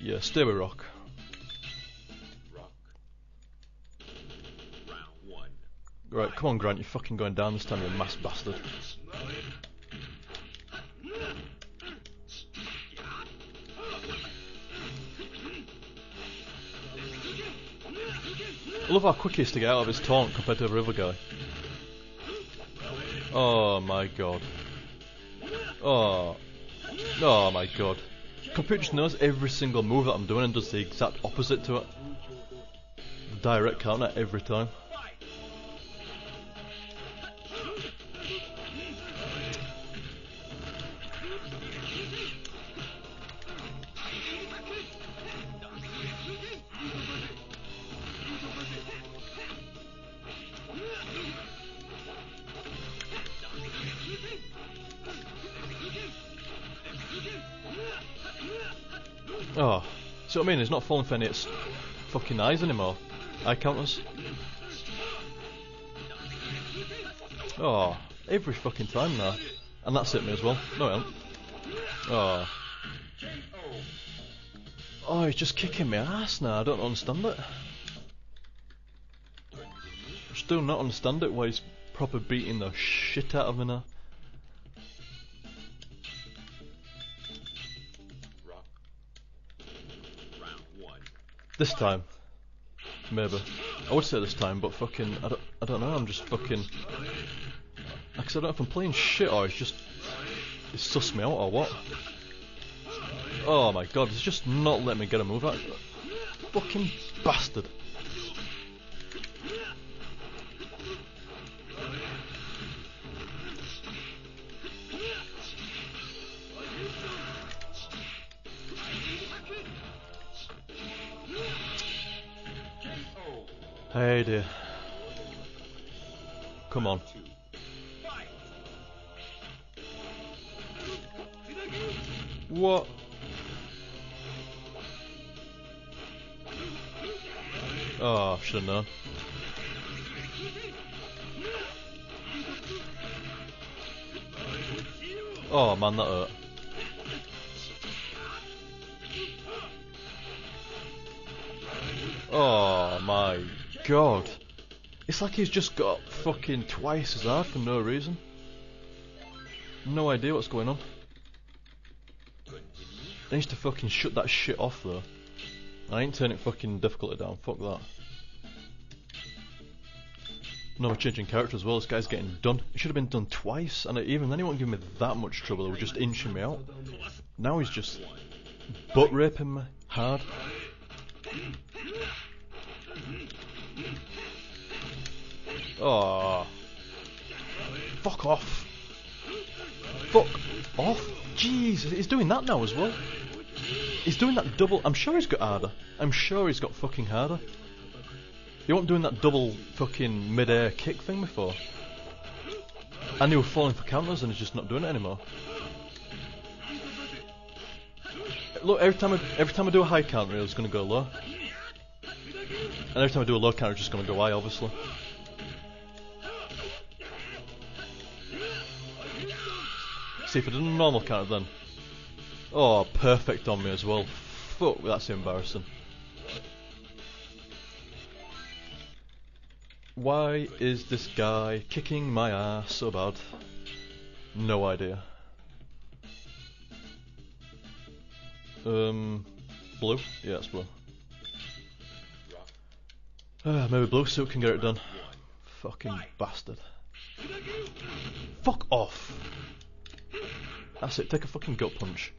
Yeah, stay with Rock. Right, come on Grant, you're fucking going down this time, you mass bastard. I love how quick he is to get out of his taunt compared to every other guy. Oh my god. Oh my god. Computer just knows every single move that I'm doing and does the exact opposite to it. The direct counter every time. Oh, see what I mean? He's not falling for any of its fucking eyes anymore. Eye counters. Oh, every fucking time now. And that's hit me as well. No, it hasn't. Oh. Oh, he's just kicking my ass now. I don't understand it. I just do not understand it why he's proper beating the shit out of me now. This time, maybe. I would say this time, but fucking, I don't know. I'm just fucking. Like I said, I don't know if I'm playing shit or it's sussed me out or what. Oh my god, it's just not letting me get a move out. Fucking bastard. Hey dear. Come on. What? Oh, should've known. Oh man, that hurt. Oh my god. It's like he's just got fucking twice as hard for no reason. No idea what's going on. They need to fucking shut that shit off though. I ain't turning fucking difficulty down, fuck that. No, we're changing character as well, this guy's getting done. It should have been done twice, and even then he won't give me that much trouble, he was just inching me out. Now he's just butt raping me hard. Oh, fuck off. Fuck off. Jesus, he's doing that now as well. He's doing that double. I'm sure he's got harder. I'm sure he's got fucking harder. You weren't doing that double fucking mid-air kick thing before. And he was falling for counters and he's just not doing it anymore. Look, every time I do a high counter, it's going to go low. And every time I do a low counter, it's just going to go high, obviously. See, if I did a normal counter then. Oh, perfect on me as well. Fuck, that's embarrassing. Why is this guy kicking my ass so bad? No idea. Blue? Yeah, it's blue. Maybe blue suit can get it done. Fucking bastard. Fuck off! That's it, take a fucking gut punch.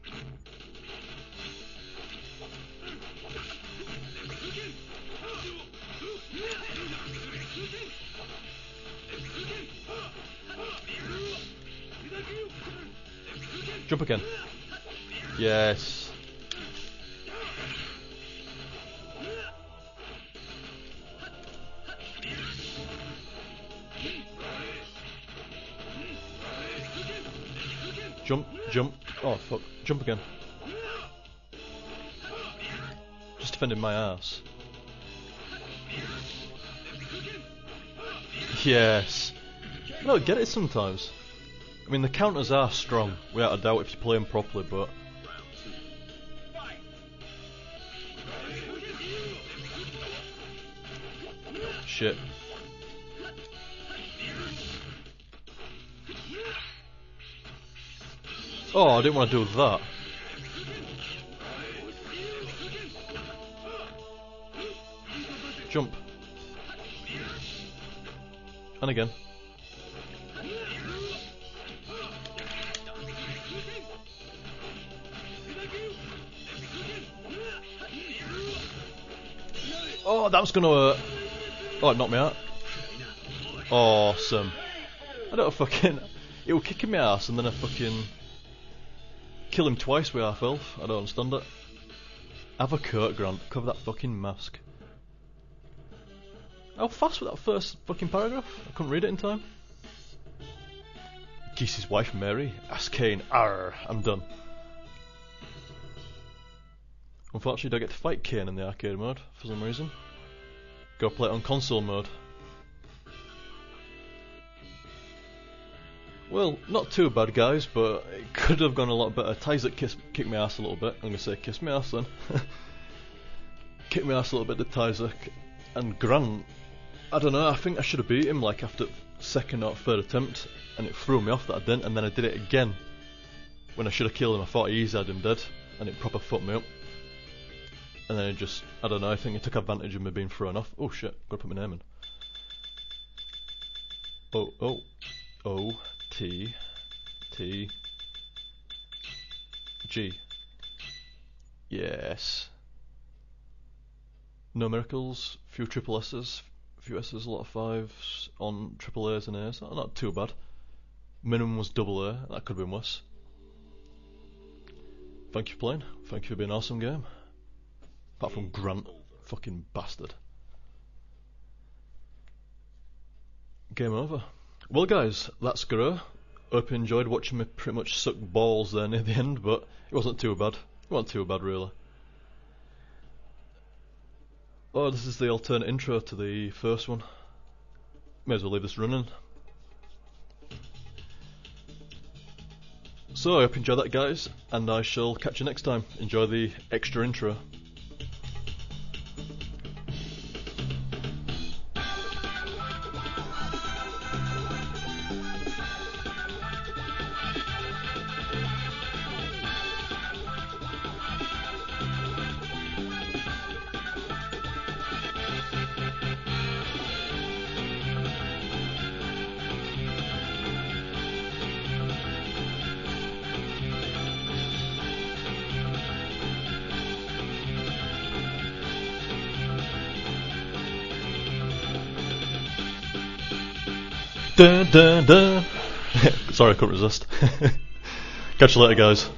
Jump again. Yes. Jump, jump. Oh fuck. Jump again. Just defending my ass. Yes. I don't get it sometimes. I mean, the counters are strong, without a doubt, if you play them properly, but... Shit. Oh, I didn't want to do that. Jump. And again. Oh, that was gonna hurt. Oh, it knocked me out. Awesome. I don't fucking... It was kicking my ass and then I fucking... kill him twice with half health. I don't understand it. Have a coat, Grant. Cover that fucking mask. How fast was that first fucking paragraph? I couldn't read it in time. Geese's wife Mary. Ask Kane. Arr. I'm done. Unfortunately, I don't get to fight Kane in the arcade mode for some reason. Go play it on console mode. Well, not too bad, guys, but it could have gone a lot better. Tyzek kicked my ass a little bit. I'm gonna say kiss my ass then. Kicked my ass a little bit to Tyzek. And Grant, I don't know, I think I should have beat him like after second or third attempt, and it threw me off that I didn't, and then I did it again. When I should have killed him, I thought he easy had him dead, and it proper fucked me up. And then it just, I don't know, I think he took advantage of me being thrown off. Oh shit, gotta put my name in. O-T-T-G. Yes. No miracles, few triple S's, few S's, a lot of 5s on triple A's and A's. Not too bad. Minimum was double A, that could have been worse. Thank you for playing, thank you for being an awesome game. Apart from Grant, fucking bastard. Game over. Well guys, that's Garou. Hope you enjoyed watching me pretty much suck balls there near the end, but it wasn't too bad. It wasn't too bad really. Oh, this is the alternate intro to the first one. May as well leave this running. So I hope you enjoyed that guys, and I shall catch you next time. Enjoy the extra intro. Dun dun dun. Sorry, I couldn't resist. Catch you later, guys.